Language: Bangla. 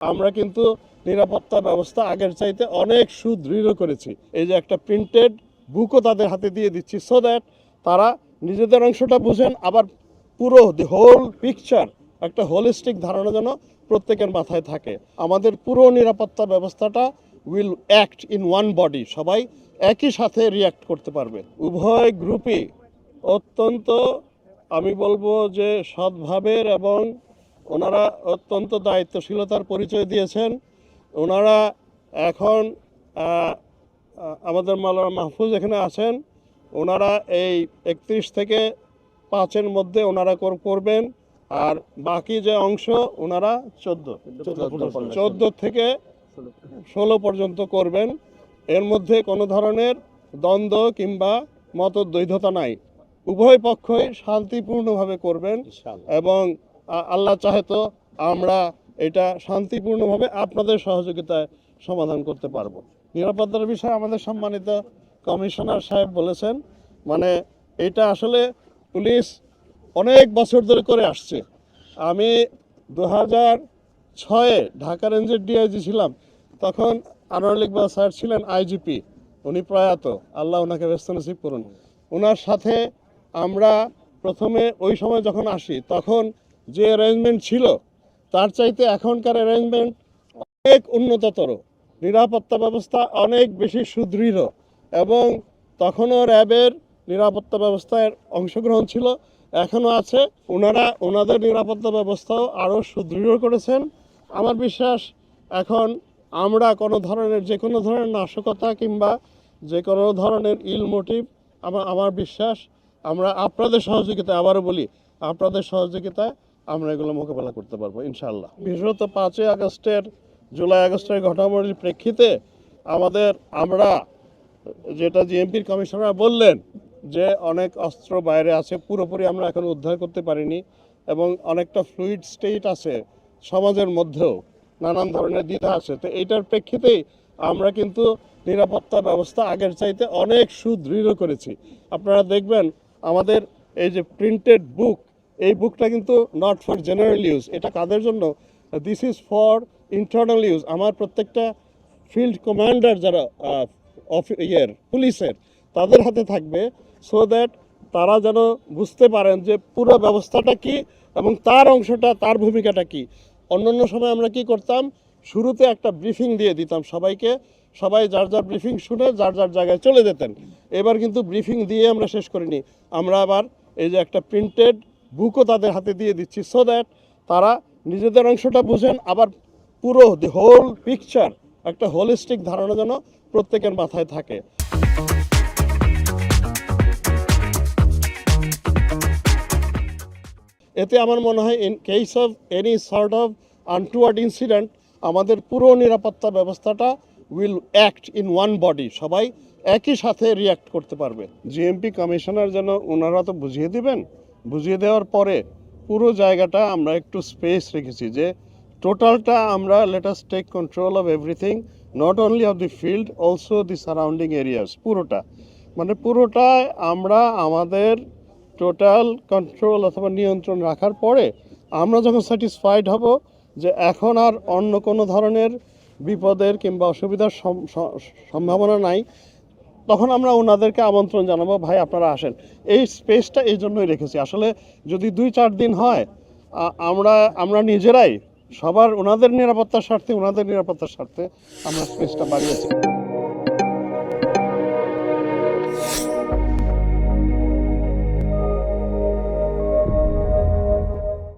আমরা কিন্তু নিরাপত্তা ব্যবস্থা আগের চাইতে অনেক সুদৃঢ় করেছি। এই যে একটা প্রিন্টেড বুকও তাদের হাতে দিয়ে দিচ্ছি, সো দ্যাট তারা নিজেদের অংশটা বুঝেন, আবার পুরো দি হোল পিকচার একটা হোলিস্টিক ধারণা যেন প্রত্যেকের মাথায় থাকে। আমাদের পুরো নিরাপত্তা ব্যবস্থাটা will act in one body, সবাই একই সাথে রিয়্যাক্ট করতে পারবে। উভয় গ্রুপই অত্যন্ত, আমি বলবো যে সৎভাবের, এবং ওনারা অত্যন্ত দায়িত্বশীলতার পরিচয় দিয়েছেন। ওনারা এখন আমাদের মাওলানা মাহফুজ এখানে আছেন, ওনারা এই 31 থেকে 5-এর মধ্যে ওনারা করবেন, আর বাকি যে অংশ ওনারা 14 থেকে 16 পর্যন্ত করবেন। এর মধ্যে কোনো ধরনের দ্বন্দ্ব কিংবা মতদ্বৈধতা নাই, উভয় পক্ষই শান্তিপূর্ণভাবে করবেন, এবং আল্লাহ চাহে তো আমরা এটা শান্তিপূর্ণভাবে আপনাদের সহযোগিতায় সমাধান করতে পারবো। নিরাপত্তার বিষয়ে আমাদের সম্মানিত কমিশনার সাহেব বলেছেন, মানে এটা আসলে পুলিশ অনেক বছর ধরে করে আসছে। আমি 2006-এ ঢাকা রেঞ্জের ডিআইজি ছিলাম, তখন আনোয়ার ইকবাল স্যার ছিলেন আইজিপি, উনি প্রয়াত, আল্লাহ ওনাকে ব্যস্ত নসিব করুন। ওনার সাথে আমরা প্রথমে ওই সময় যখন আসি, তখন যে অ্যারেঞ্জমেন্ট ছিল তার চাইতে এখনকার অ্যারেঞ্জমেন্ট অনেক উন্নততর, নিরাপত্তা ব্যবস্থা অনেক বেশি সুদৃঢ়, এবং তখনও র্যাবের নিরাপত্তা ব্যবস্থায় অংশগ্রহণ ছিল, এখনও আছে। ওনারা ওনাদের নিরাপত্তা ব্যবস্থাও আরও সুদৃঢ় করেছেন। আমার বিশ্বাস এখন আমরা যে কোনো ধরনের নাশকতা কিংবা যে কোনো ধরনের ইল মোটিভ, আমার বিশ্বাস আমরা আপনাদের সহযোগিতায়, আবারও বলি, আপনাদের সহযোগিতায় আমরা এগুলো মোকাবেলা করতে পারবো ইনশাআল্লাহ। বিশেষত 5ই আগস্টের, জুলাই আগস্টের ঘটনাবলীর প্রেক্ষিতে আমরা যেটা জিএমপির কমিশনার বললেন যে অনেক অস্ত্র বাইরে আছে, পুরোপুরি আমরা এখন উদ্ধার করতে পারিনি, এবং অনেকটা ফ্লুইড স্টেট আছে সমাজের মধ্যেও, নানান ধরনের দ্বিধা আছে। তো এইটার প্রেক্ষিতেই আমরা কিন্তু নিরাপত্তা ব্যবস্থা আগের চাইতে অনেক সুদৃঢ় করেছি। আপনারা দেখবেন আমাদের এই যে প্রিন্টেড বুক, এই বুকটা কিন্তু নট ফর জেনারেল ইউজ। এটা কাদের জন্য? This is for internal use. আমার প্রত্যেকটা ফিল্ড কমান্ডার যারা পুলিশের, তাদের হাতে থাকবে, সো দ্যাট তারা যেন বুঝতে পারেন যে পুরো ব্যবস্থাটা কি এবং তার অংশটা, তার ভূমিকাটা কি। অন্যান্য সময় আমরা কি করতাম, শুরুতে একটা ব্রিফিং দিয়ে দিতাম সবাইকে, সবাই যার যার ব্রিফিং শুনে যার যার জায়গায় চলে যেতেন। এবার কিন্তু ব্রিফিং দিয়ে আমরা শেষ করিনি, আমরা আবার এই যে একটা প্রিন্টেড বুকও তাদের হাতে দিয়ে দিচ্ছি, সো দ্যাট তারা নিজেদের অংশটা বুঝেন, আবার পুরো দি হোল পিকচার একটা হোলিস্টিক ধারণা যেন প্রত্যেকের মাথায় থাকে। এতে আমার মনে হয় in case of any sort of untoward incident, আমাদের পুরো নিরাপত্তা ব্যবস্থাটা will act in one body, সবাই একই সাথে রিয়্যাক্ট করতে পারবে। জিএমপি কমিশনার যেন ওনারা তো বুঝিয়ে দিবেন, বুঝিয়ে দেওয়ার পরে পুরো জায়গাটা আমরা একটু স্পেস রেখেছি যে টোটালটা আমরা let us take control of everything, not only of the field, also the surrounding areas. পুরোটায় আমরা আমাদের টোটাল কন্ট্রোল অথবা নিয়ন্ত্রণ রাখার পরে আমরা যখন স্যাটিসফাইড হব যে এখন আর অন্য কোনো ধরনের বিপদের কিংবা অসুবিধার সম্ভাবনা নাই, তখন আমরা ওনাদেরকে আমন্ত্রণ জানাবো, ভাই আপনারা আসেন। এই স্পেসটা এই জন্যই রেখেছি। আসলে যদি 2-4 দিন হয়, আমরা নিজেরাই ওনাদের নিরাপত্তার স্বার্থে আমরা স্পেসটা বাড়িয়েছি।